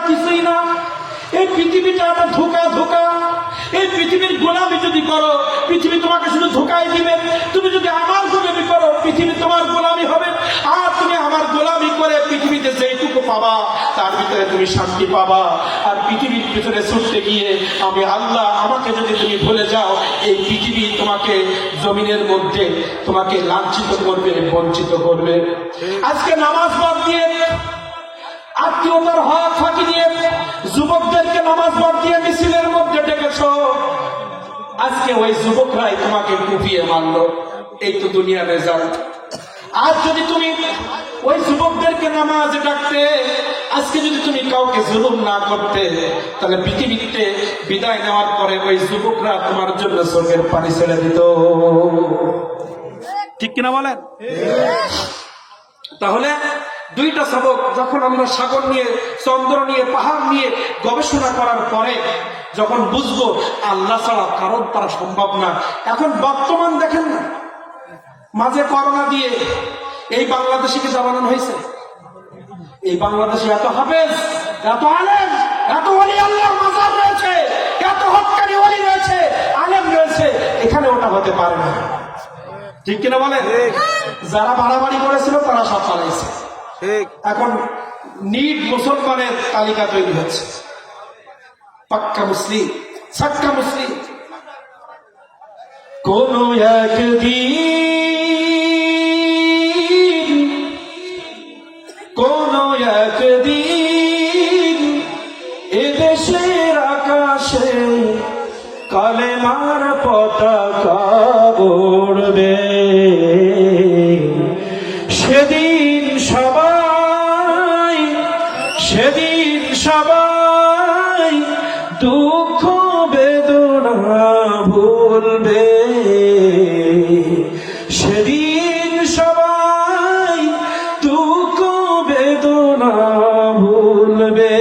কিছুই না। এই পৃথিবীটা একটা ধোঁকা ধোঁকা। এই পৃথিবীর গোলামি যদি করো, পৃথিবী তোমাকে শুধু ধোঁকাই দিবে। তুমি যদি আমার গোলামি করো, পৃথিবী তোমার গোলামি হবে। আর তুমি আমার গোলামি করে পৃথিবীতে যেটুকু পাবা, তার ভিতরে তুমি শান্তি পাবা। আর পৃথিবীর ভিতরে ছুটতে গিয়ে আমি আল্লাহ, আমাকে যদি তুমি ভুলে যাও, এই পৃথিবী তোমাকে জমিনের মধ্যে তোমাকে লাঞ্ছিত করবে, বঞ্চিত করবে। আজকে নামাজ বাদ দিয়ে, আত্মীয়তার হক ফাঁকি দিয়ে, যুবকদেরকে নামাজ বাদ দিয়ে মিছিলের মধ্যে ডেকেছ। আজকে ওই যুবকরাই তোমাকে কুপিয়ে মারলো। এই তো দুনিয়ার রেজাল্ট। আজ যদি তুমি ওই যুবকদেরকে নামাজে ডাকতে, আজকে যদি তুমি কাউকে জুলুম না করতে, তাহলে পৃথিবীতে বিদায় নেওয়ার পরে ওই যুবকরা তোমার জন্য স্বর্গের পানি ছেড়ে দিত। ঠিক কিনা বলেন? তাহলে দুইটা সবক, যখন আমরা সাগর নিয়ে, চন্দ্র নিয়ে, পাহাড় নিয়ে গবেষণা করার পরে যখন বুঝবো আল্লাহ ছাড়া কারণ তারা সম্ভব না। এখন বর্তমান দেখেন না, মাঝে করোনা দিয়ে এই বাংলাদেশিকে জানানো হয়েছে। এই বাংলাদেশে এত হাফেজ, এত আলেম, এত ওলি আল্লাহর মাজার রয়েছে, এত হক্কানি ওলি রয়েছে, আলেম রয়েছে, এখানে ওটা হতে পারে না। ঠিক কিনা বলে? যারা বাড়াবাড়ি করেছিল তারা সব চালাইছে। এখন নিট মুসলমানের তালিকা তৈরি হচ্ছে। পাক্কা মুসলিম, সাক্কা মুসলিম। কোন একদিন, কোন একদিন এদেশের আকাশে কালেমার পতাকা উড়বে। সেদিন সবাই, সেদিন সবাই দুঃখ বেদনা ভুলবে। সেদিন সবাই দুঃখ বেদনা ভুলবে।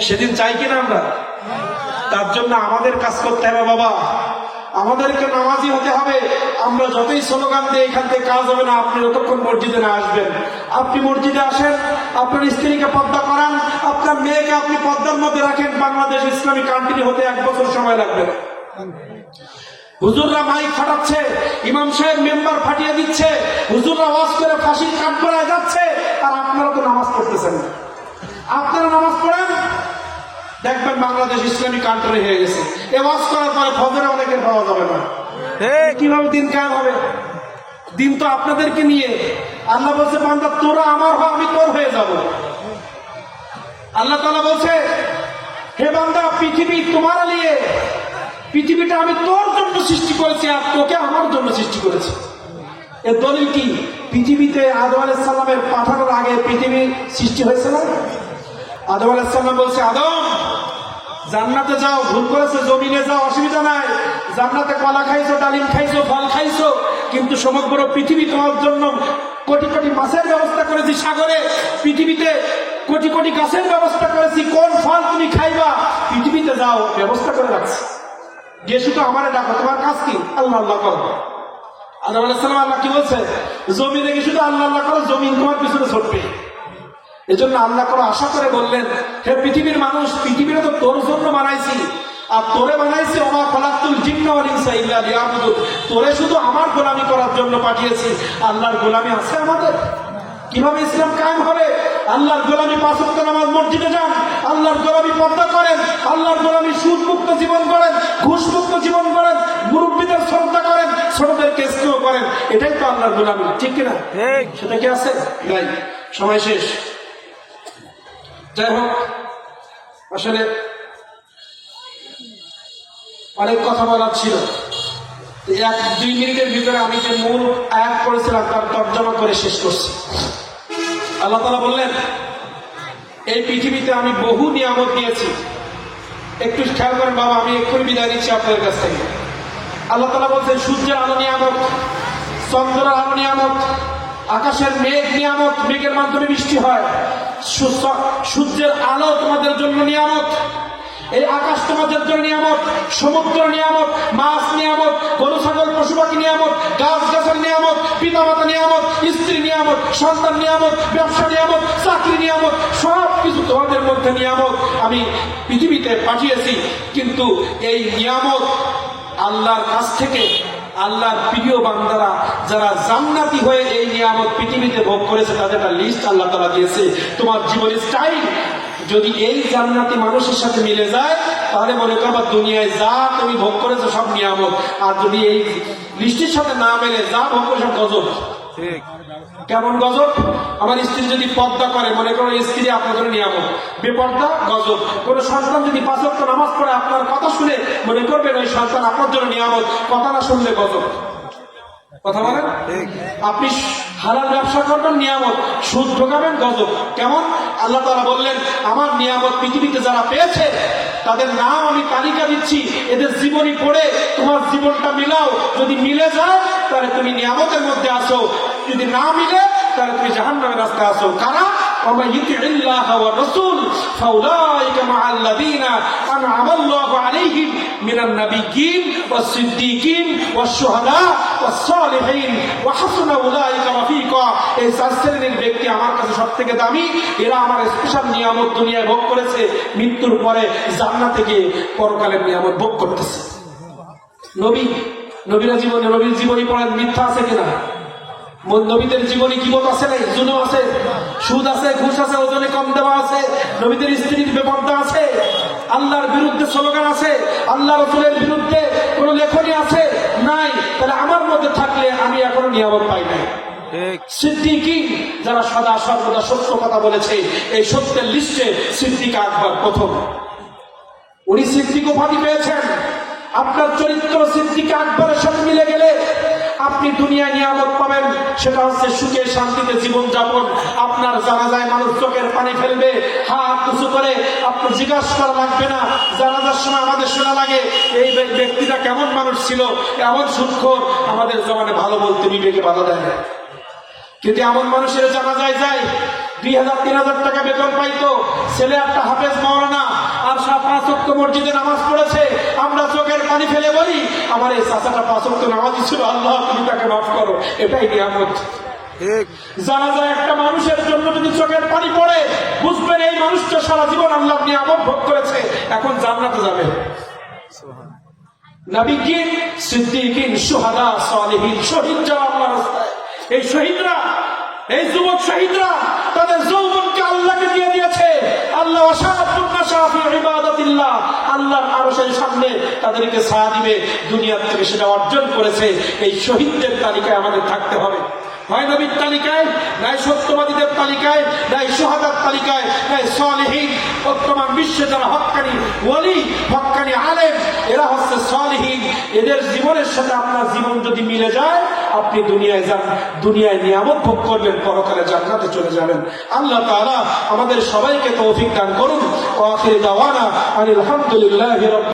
সেদিন চাই কিনা আমরা? তার জন্য আমাদের কাজ করতে হবে বাবা। আমাদেরকে নামাজি হতে হবে। আমরা যতই স্লোগান দিই এখান থেকে কাজ হবে না। আপনি যতক্ষণ মসজিদে না আসবেন, আপনি মসজিদে আসেন, আপনার স্ত্রীকে পর্দা করান, আপনার মেয়েকে আপনি পর্দার মধ্যে রাখেন। বাংলাদেশ ইসলামী কান্ট্রি হতে 1 বছর সময় লাগবে না। হুজুররা মাইক ফাটাচ্ছে, ইমাম সাহেব মেম্বার ফাটিয়ে দিচ্ছে, হুজুররা ওয়াজ করে ফাঁসির কাঠ করায় যাচ্ছে, আর আপনারা তো নামাজ পড়তেছেন না। আপনারা নামাজ পড়েন, দেখবেন বাংলাদেশ ইসলামী কান্ট্রি হয়ে গেছে। এ ওয়াজ করার পরে ফজরে অনেকের পাওয়া যাবে না। কিভাবে দিন কায়েম হবে? দিন তো আপনাদেরকে নিয়ে। আল্লাহ বলছে, বান্দা তোরা আমার হয়, আমি তোর হয়ে যাব। আল্লাহ তাআলা বলছে, হে বান্দা, পৃথিবী তোমার নিয়ে, পৃথিবীটা আমি তোর জন্য সৃষ্টি করেছি আর তোকে আমার জন্য সৃষ্টি করেছি। এর দলিল কি? পৃথিবীতে আদম আলাইহিস সালামের পাঠানোর আগে পৃথিবী সৃষ্টি হয়েছে না? আদম আলাইহিস সালাম বলছে, আদম জান্নাতে যাও, ভুল করেছে, জমিনে যাও, অসুবিধা নাই। জান্নাতে কলা খাইছো, ডালিম খাইছো, ফল খাইছো, কিন্তু সমগ্র পৃথিবী তোমার জন্য কোটি কোটি মাছের ব্যবস্থা করেছি সাগরে। পৃথিবীতে কোটি কোটি গাছের ব্যবস্থা করেছি। কোন ফল তুমি খাইবা, পৃথিবীতে যাও, ব্যবস্থা করে রাখছি। গিয়ে শুধু আমারে ডাকো, তোমার কাজ কি? আল্লাহ আল্লাহ করো। আদম আলাইহিস সালাম আল্লাহ কি বলছে? জমিনে গিয়ে শুধু আল্লাহ আল্লাহ করো, জমিন তোমার পিছনে ছুটবে। এজন্য আল্লাহ করে আশা করে বললেন, হে পৃথিবীর মানুষ, পৃথিবীটা তো তোর জন্য বানাইছি, আর তোরে বানাইছি ওমা খালাকতুল জিন্না ওয়াল ইনসা ইল্লা লিয়াবুদুন। তোরে শুধু আমার গোলামি করার জন্য পাঠিয়েছি। আল্লাহর গোলামি আছে আমাদের? কিভাবে ইসলাম কায়েম হবে? আল্লাহর গোলামি 5 ওয়াক্ত নামাজ, মসজিদে যান, আল্লাহর গোলামি পর্দা করেন, আল্লাহর গোলামি সুদ মুক্ত জীবন করেন, ঘুষ মুক্ত জীবন করেন, মুরব্বীদের শ্রদ্ধা করেন, ছোটদেরকে স্নেহ করেন। এটাই তো আল্লাহর গোলামি। ঠিক কিনা? সেটা কি আছে? নাই। সময় শেষ। যাই হোক, আসলে অনেক কথা বলার ছিল। 1-2 মিনিটের ভিতরে আমি যে মূল আয়াত করেছিলাম তার তর্জমা করে শেষ করছি। আল্লাহ তাআলা বললেন, এই পৃথিবীতে আমি বহু নিয়ামত দিয়েছি। একটু খেয়াল করেন বাবা, আমি এক্ষুনি বিদায় নিচ্ছি আপনাদের কাছ থেকে। আল্লাহ তাআলা বলছেন, সূর্যের আলো নিয়ামত, চন্দ্রের আলো নিয়ামত, আকাশের মেঘ নিয়ামত, মেঘের মাধ্যমে বৃষ্টি হয়। সূর্যের আলো তোমাদের জন্য নিয়ামত। এই আকাশ তোমাদের জন্য নিয়ামত, সমুদ্র নিয়ামত, মাছ নিয়ামত, গরু ছাগল পশু পাখি নিয়ামত, গাছ গাছের নিয়ামত, পিতা মাতা নিয়ামত, স্ত্রী নিয়ামত, সন্তান নিয়ামত, ব্যবসা নিয়ামত, চাকরি নিয়ামত, সব কিছু তোমাদের মধ্যে নিয়ামত আমি পৃথিবীতে পাঠিয়েছি। কিন্তু এই নিয়ামত আল্লাহর কাছ থেকে আল্লাহর প্রিয় বান্দারা যারা জান্নাতি হয়ে এই নিয়ামত পৃথিবীতে ভোগ করেছে তাদের একটা লিস্ট আল্লাহ তাআলা দিয়েছে। তোমার জীবনের স্টাইল যদি এই জান্নাতি মানুষের সাথে মিলে যায় তাহলে মনে করবা দুনিয়ায় যা তুমি ভোগ করেছো সব নিয়ামত, আর যদি এই লিস্টের সাথে না মেলে যা ভোগ করে সব গজব। কেমন গজব? আমার স্ত্রী যদি পর্দা করে মনে করো স্ত্রী আপনার জন্য নিয়ামত, বেপর্দা গজব। কোন সন্তান যদি 5 ওয়াক্ত নামাজ পড়ে আপনার কথা শুনে মনে করবেন ওই সন্তান আপনার জন্য নিয়ামত, কথা না শুনলে গজব। কথা বলেন? আপনি হালাল ব্যবসা করবেন নিয়ামত, সুদ ঢোকাবেন গজব। কেমন? আল্লাহ তাআলা বললেন আমার নিয়ামত পৃথিবীতে যারা পেয়েছে তাদের নাম আমি তালিকা দিচ্ছি, এদের জীবনী পড়ে তোমার জীবনটা মিলাও, যদি মিলে যায় তাহলে তুমি নিয়ামতের মধ্যে আসো, যদি না মিলে তাহলে তুমি জাহান্নামের রাস্তায় আসো। কারা? ومن يطع الله والرسول فاولئك مع الذين انعم الله عليهم من النبيين والصديقين والشهداء والصالحين وحسن اولئك رفيقا। এই 4 শ্রেণীর ব্যক্তি আমার কাছে সবথেকে দামি, এরা আমার স্পেশাল নিয়ামত দুনিয়ায় ভোগ করেছে, মৃত্যুর পরে জান্নাতে গিয়ে পরকালের নিয়ামত ভোগ করতেছে। নবীর জীবনী পড়েন, মিথ্যা আছে কিনা? নবীদের জীবনী কিবত আছে নাই? জুলুম আছে, সুদ আছে, ঘুষ আছে, ওজনে কম দেওয়া আছে, নবীদের স্ত্রীর বেপর্দা আছে, আল্লাহর বিরুদ্ধে স্লোগান আছে, আল্লাহ রাসূলের বিরুদ্ধে কোন লেখনী আছে নাই? তাহলে আমার মধ্যে থাকলে আমি এখনো নিয়ামত পাই নাই। সিদ্দিকীন যারা সদা সর্বদা সত্য কথা বলেছে, এই সত্যের লিস্টে সিদ্দিক আকবর প্রথম। উনি সিদ্দিক উপাধি পেয়েছেন। আপনার চরিত্র সিদ্দিক আকবরের সাথে মিলে গেলে আপনি দুনিয়ায় নিয়ামত পাবেন, সেটা হচ্ছে সুখে শান্তিতে জীবন যাপন। আপনার জানাজায় মানুষ চোখের পানি ফেলবে, হাত উঁচু করে, আপনার জিজ্ঞাসা করা লাগবে না। জানাজার সময় আমাদের শোনা লাগে এই ব্যক্তিটা কেমন মানুষ ছিল, এমন সুদখোর, আমাদের জমানে ভালো বলতে বিবেকে বাধা দেয় না। কিন্তু এমন মানুষের জানাজায় যায় 2000-3000 টাকা বেতন পাইতো, ছেলে একটা হাফেজ মাওলানা আর 5 ওয়াক্ত মসজিদে নামাজ পড়েছে, আমরা চোখের পানি ফেলে বলি আমার এই চাচাটা 5 ওয়াক্ত নামাজি ছিল, আল্লাহ তুমি তাকে মাফ করো। এটাই নিয়ামত। জানাজায় একটা মানুষের জন্য যদি চোখের পানি পড়ে বুঝবেন এই মানুষটা সারা জীবন আল্লাহ নিয়ামত ভোগ করেছে, এখন জান্নাতে যাবে। নবীগণ, সিদ্দিকীন, শুহাদা, সালেহীন, শহীদ যারা আল্লাহর রাস্তায়, এই শহীদরা, এই যুবক শহীদরা তাদের যৌবনকে আল্লাহকে দিয়ে দিয়েছে। আল্লাহ আল্লাহর আরশের সামনে তাদেরকে ছায়া দিবে, দুনিয়ার থেকে সেটা অর্জন করেছে। এই শহীদদের তালিকায় আমাদের থাকতে হবে, হয় নবীর তালিকায়, নাই সত্যবাদীদের তালিকায়, নাই শুহাদার তালিকায়, নাই সালেহীন। বর্তমান বিশ্বে যারা হক্কানি ওয়ালি, হক্কানি আলেম, এরা হচ্ছে সালেহীন। এদের জীবনের সাথে আপনার জীবন যদি মিলে যায় আপনি দুনিয়ায় যান, দুনিয়ায় নিয়ামত ভোগ করবেন, পরকালে জান্নাতে চলে যাবেন। আল্লাহ তাআলা আমাদের সবাইকে তৌফিক দান করুন। ওয়া আখিরু দাওয়ানা আনিল হামদুলিল্লাহি রাব্বিল